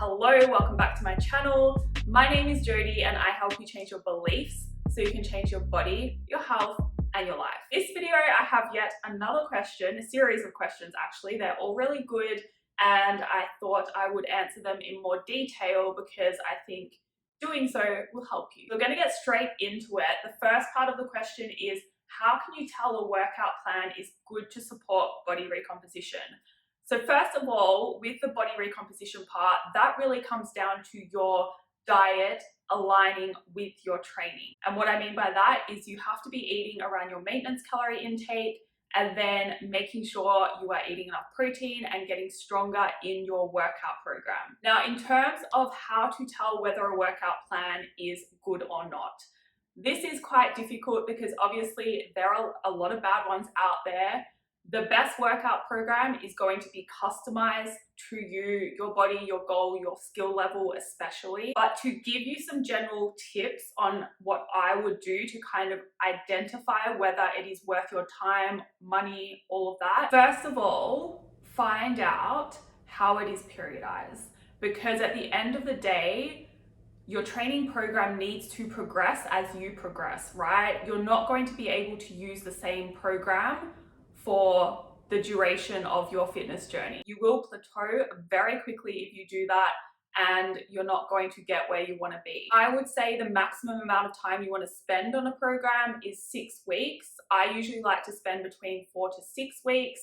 Hello, welcome back to my channel. My name is Jodie and I help you change your beliefs so you can change your body, your health, and your life. This video, I have yet another question, a series of questions actually. They're all really good and I thought I would answer them in more detail because I think doing so will help you. We're gonna get straight into it. The first part of the question is, how can you tell a workout plan is good to support body recomposition? So first of all, with the body recomposition part, that really comes down to your diet aligning with your training. And what I mean by that is you have to be eating around your maintenance calorie intake and then making sure you are eating enough protein and getting stronger in your workout program. Now, in terms of how to tell whether a workout plan is good or not, this is quite difficult because obviously there are a lot of bad ones out there. The best workout program is going to be customized to you, your body, your goal, your skill level especially. But to give you some general tips on what I would do to kind of identify whether it is worth your time, money, all of that. First of all, find out how it is periodized, because at the end of the day, your training program needs to progress as you progress, right? You're not going to be able to use the same program for the duration of your fitness journey. You will plateau very quickly if you do that, and you're not going to get where you want to be. I would say the maximum amount of time you want to spend on a program is 6 weeks. I usually like to spend between 4 to 6 weeks,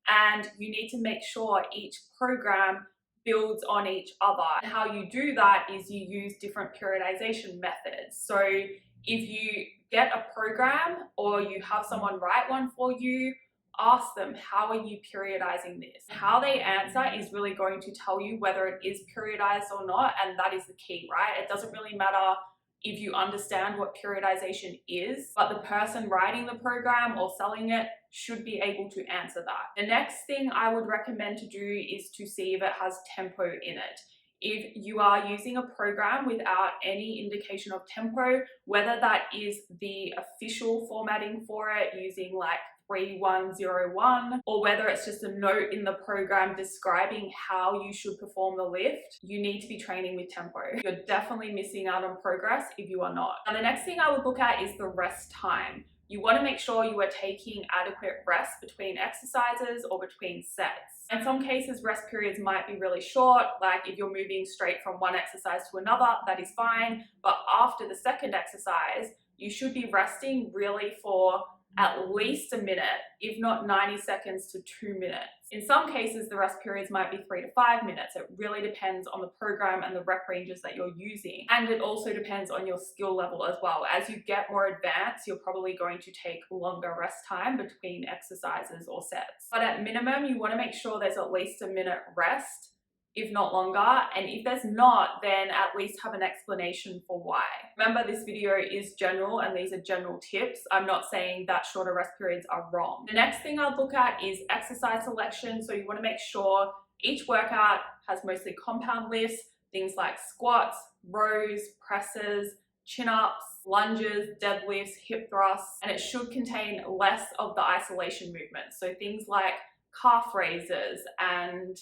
and you need to make sure each program builds on each other. And how you do that is you use different periodization methods. So if you get a program or you have someone write one for you, ask them, how are you periodizing this? How they answer is really going to tell you whether it is periodized or not, and that is the key, right? It doesn't really matter if you understand what periodization is, but the person writing the program or selling it should be able to answer that. The next thing I would recommend to do is to see if it has tempo in it. If you are using a program without any indication of tempo, whether that is the official formatting for it using like 3101, or whether it's just a note in the program describing how you should perform the lift, you need to be training with tempo. You're definitely missing out on progress if you are not. And the next thing I would look at is the rest time. You want to make sure you are taking adequate rest between exercises or between sets. In some cases, rest periods might be really short, like if you're moving straight from one exercise to another, that is fine. But after the second exercise, you should be resting really for at least a minute, if not 90 seconds to 2 minutes. In some cases, the rest periods might be 3 to 5 minutes. It really depends on the program and the rep ranges that you're using. And it also depends on your skill level as well. As you get more advanced, you're probably going to take longer rest time between exercises or sets. But at minimum, you want to make sure there's at least a minute rest, if not longer. And if there's not, then at least have an explanation for why. Remember, this video is general and these are general tips. I'm not saying that shorter rest periods are wrong. The next thing I'd look at is exercise selection. So you want to make sure each workout has mostly compound lifts, things like squats, rows, presses, chin-ups, lunges, deadlifts, hip thrusts, and it should contain less of the isolation movements. So things like calf raises and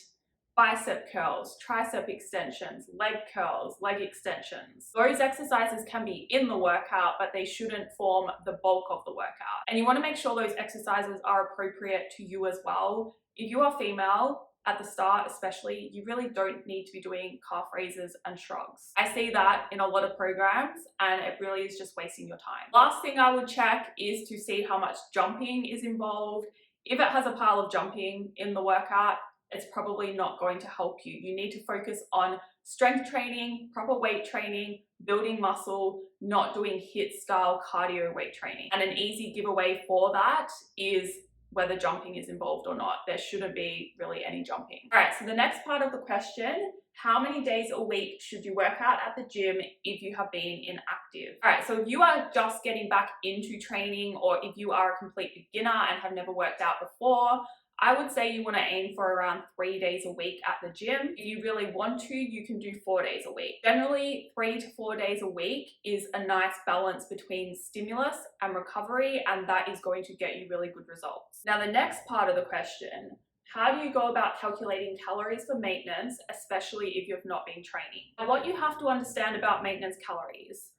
bicep curls, tricep extensions, leg curls, leg extensions. Those exercises can be in the workout, but they shouldn't form the bulk of the workout. And you want to make sure those exercises are appropriate to you as well. If you are female, at the start especially, you really don't need to be doing calf raises and shrugs. I see that in a lot of programs and it really is just wasting your time. Last thing I would check is to see how much jumping is involved. If it has a pile of jumping in the workout, it's probably not going to help you. You need to focus on strength training, proper weight training, building muscle, not doing HIIT style cardio weight training. And an easy giveaway for that is whether jumping is involved or not. There shouldn't be really any jumping. All right, so the next part of the question, how many days a week should you work out at the gym if you have been inactive? All right, so if you are just getting back into training, or if you are a complete beginner and have never worked out before, I would say you want to aim for around 3 days a week at the gym. If you really want to, you can do 4 days a week. Generally, 3 to 4 days a week is a nice balance between stimulus and recovery, and that is going to get you really good results. Now, the next part of the question, How do you go about calculating calories for maintenance, especially if you've not been training? And what you have to understand about maintenance calories,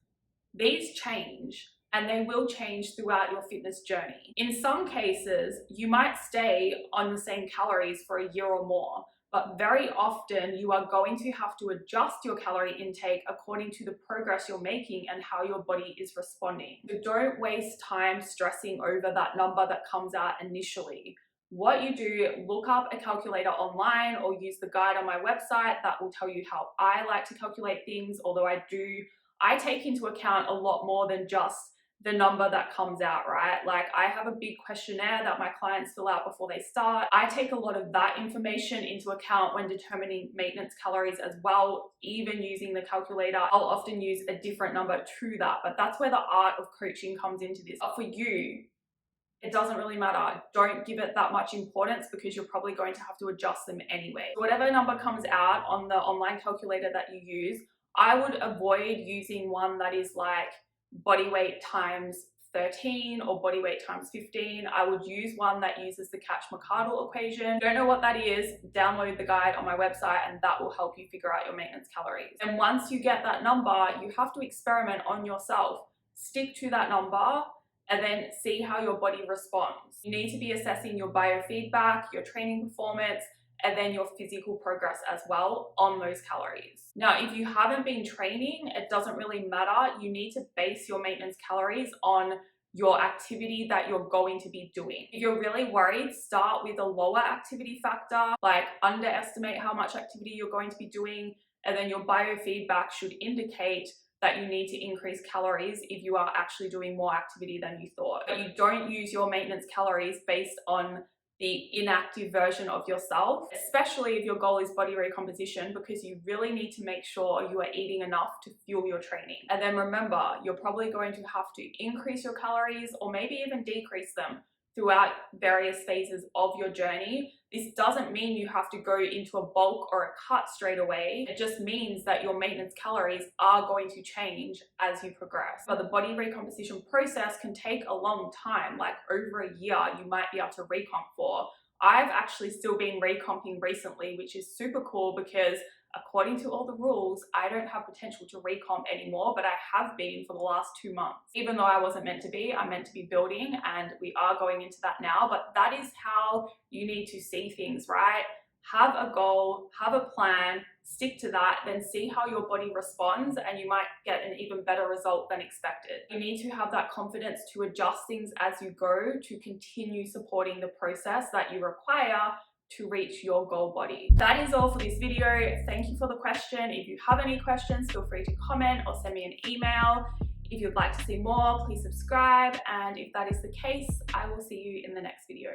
these change and they will change throughout your fitness journey. In some cases, you might stay on the same calories for a year or more, but very often you are going to have to adjust your calorie intake according to the progress you're making and how your body is responding. So don't waste time stressing over that number that comes out initially. What you do, look up a calculator online or use the guide on my website that will tell you how I like to calculate things, although I take into account a lot more than just the number that comes out, right? Like I have a big questionnaire that my clients fill out before they start. I take a lot of that information into account when determining maintenance calories as well. Even using the calculator, I'll often use a different number to that, but that's where the art of coaching comes into this. But for you, it doesn't really matter. Don't give it that much importance because you're probably going to have to adjust them anyway. Whatever number comes out on the online calculator that you use, I would avoid using one that is like body weight times 13 or body weight times 15. I would use one that uses the Catch-McArdle equation. Don't know what that is, download the guide on my website and that will help you figure out your maintenance calories. And once you get that number, you have to experiment on yourself. Stick to that number and then see how your body responds. You need to be assessing your biofeedback, your training performance, and then your physical progress as well on those calories. Now, if you haven't been training, it doesn't really matter. You need to base your maintenance calories on your activity that you're going to be doing. If you're really worried, start with a lower activity factor, like underestimate how much activity you're going to be doing, and then your biofeedback should indicate that you need to increase calories if you are actually doing more activity than you thought. But you don't use your maintenance calories based on the inactive version of yourself, especially if your goal is body recomposition, because you really need to make sure you are eating enough to fuel your training. And then remember, you're probably going to have to increase your calories or maybe even decrease them throughout various phases of your journey. This doesn't mean you have to go into a bulk or a cut straight away. It just means that your maintenance calories are going to change as you progress. But the body recomposition process can take a long time, like over a year you might be able to recomp for. I've actually still been recomping recently, which is super cool because according to all the rules, I don't have potential to recomp anymore, but I have been for the last 2 months. Even though I wasn't meant to be, I'm meant to be building, and we are going into that now, but that is how you need to see things, right? Have a goal, have a plan, stick to that, then see how your body responds, and you might get an even better result than expected. You need to have that confidence to adjust things as you go to continue supporting the process that you require to reach your goal body. That is all for this video. Thank you for the question. If you have any questions, feel free to comment or send me an email. If you'd like to see more, please subscribe. And if that is the case, I will see you in the next video.